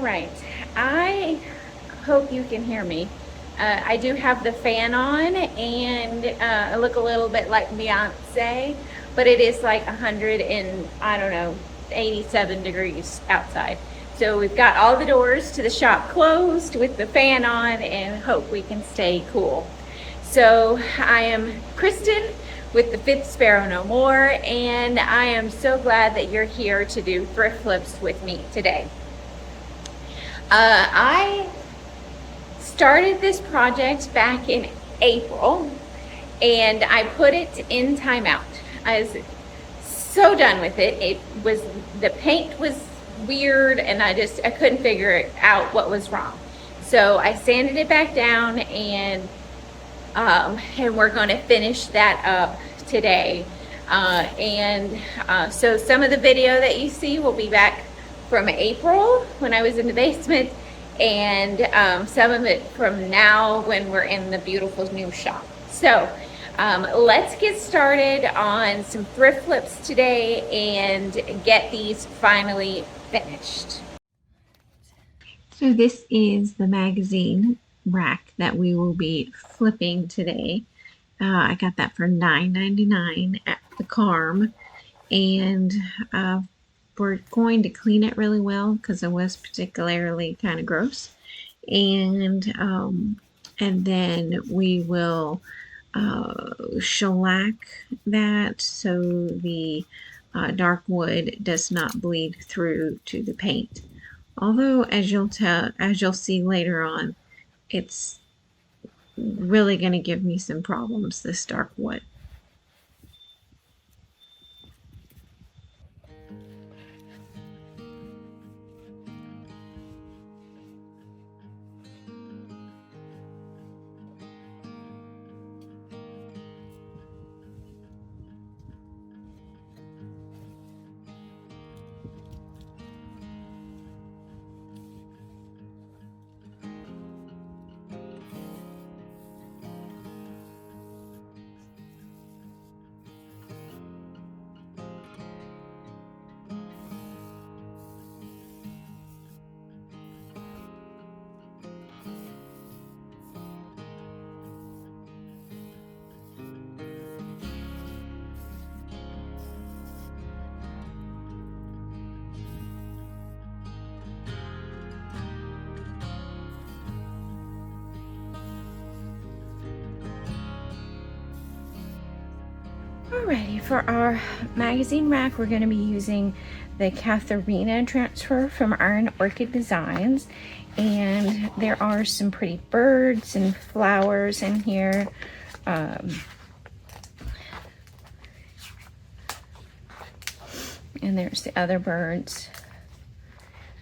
right, I hope you can hear me. I do have the fan on, and I look a little bit like Beyonce, but it is like 100 and I don't know, 87 degrees outside. So we've got all the doors to the shop closed with the fan on and hope we can stay cool. So I am Kristen with the Fifth Sparrow No More, and I am so glad that you're here to do thrift flips with me today. I started this project back in April, and I put it in timeout. I was so done with it. The paint was weird, and I couldn't figure out what was wrong. So I sanded it back down, and we're going to finish that up today. So some of the video that you see will be back from April when I was in the basement, and some of it from now when we're in the beautiful new shop. So let's get started on some thrift flips today and get these finally finished. So this is the magazine rack that we will be flipping today. I got that for $9.99 at the Carm, and we're going to clean it really well because it was particularly kind of gross, and then we will shellac that so the dark wood does not bleed through to the paint. Although, as you'll see later on, it's really going to give me some problems, this dark wood. Alrighty, for our magazine rack, we're going to be using the Catharina Transfer from Orchid Designs, and there are some pretty birds and flowers in here. And there's the other birds.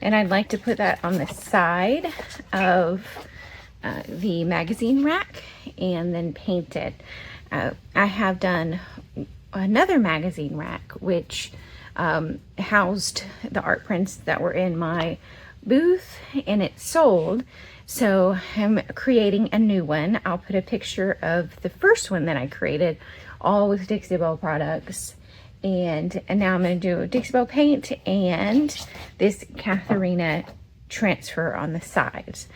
And I'd like to put that on the side of the magazine rack and then paint it. I have done another magazine rack which housed the art prints that were in my booth, and it sold, so I'm creating a new one. I'll put a picture of the first one that I created, all with Dixie Belle products, and now I'm going to do Dixie Belle paint and this Catharina Transfer on the sides.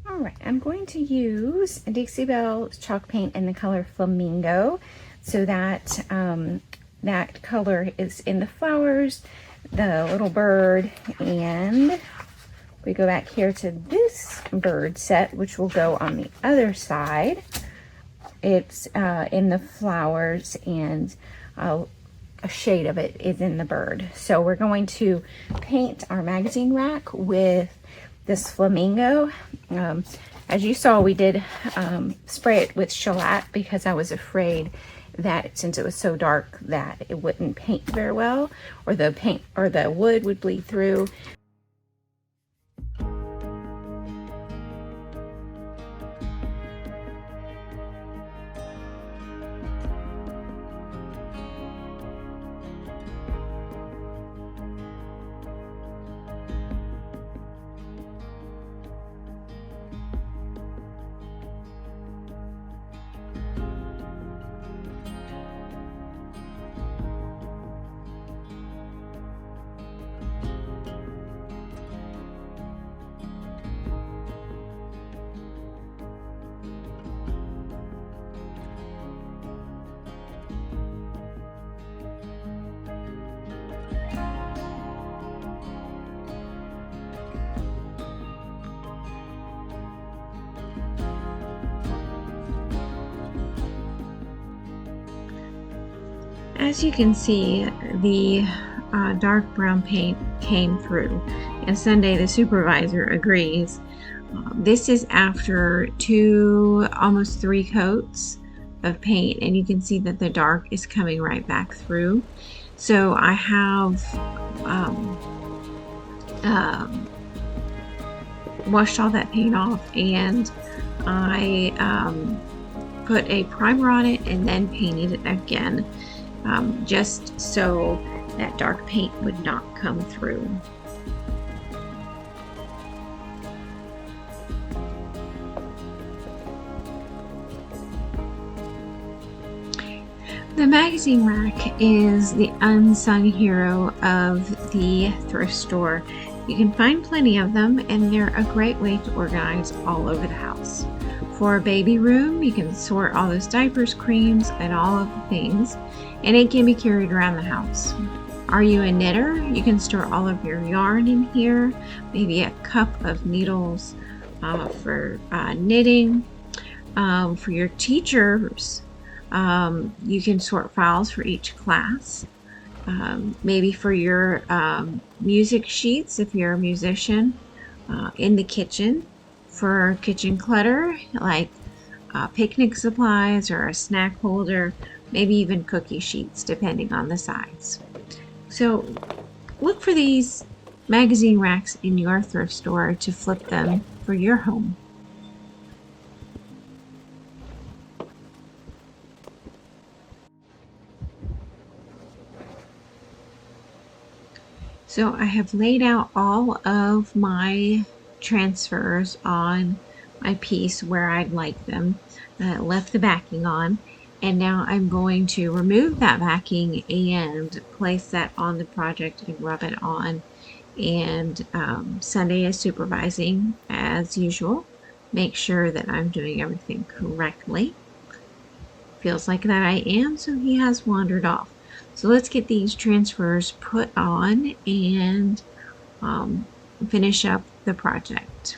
Alright, I'm going to use Dixie Belle chalk paint in the color Flamingo, so that that color is in the flowers, the little bird, and we go back here to this bird set, which will go on the other side. It's in the flowers, and a shade of it is in the bird. So we're going to paint our magazine rack with this Flamingo. As you saw, we did spray it with shellac because I was afraid that since it was so dark that it wouldn't paint very well, or the paint or the wood would bleed through. As you can see, the dark brown paint came through, and Sunday, the supervisor, agrees. This is after 2, almost 3 coats of paint, and you can see that the dark is coming right back through. So I have washed all that paint off, and I put a primer on it and then painted it again, just so that dark paint would not come through. The magazine rack is the unsung hero of the thrift store. You can find plenty of them, and they're a great way to organize all over the house. For a baby room, you can sort all those diapers, creams, and all of the things, and it can be carried around the house. Are you a knitter? You can store all of your yarn in here, maybe a cup of needles for knitting. For your teachers, you can sort files for each class. Maybe for your music sheets, if you're a musician. In the kitchen, for kitchen clutter, like picnic supplies or a snack holder, maybe even cookie sheets, depending on the size. So look for these magazine racks in your thrift store to flip them for your home. So I have laid out all of my transfers on my piece where I'd like them, left the backing on, and now I'm going to remove that backing and place that on the project and rub it on. And Sunday is supervising as usual. Make sure that I'm doing everything correctly. Feels like that I am, so he has wandered off. So let's get these transfers put on and finish up the project.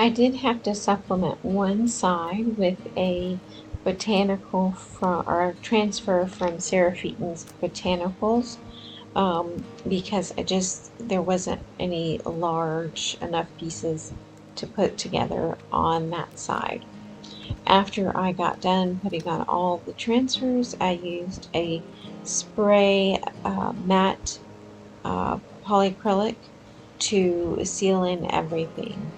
I did have to supplement one side with a botanical from or a transfer from Sarah Featon's Botanicals, because there wasn't any large enough pieces to put together on that side. After I got done putting on all the transfers, I used a spray matte polyacrylic to seal in everything.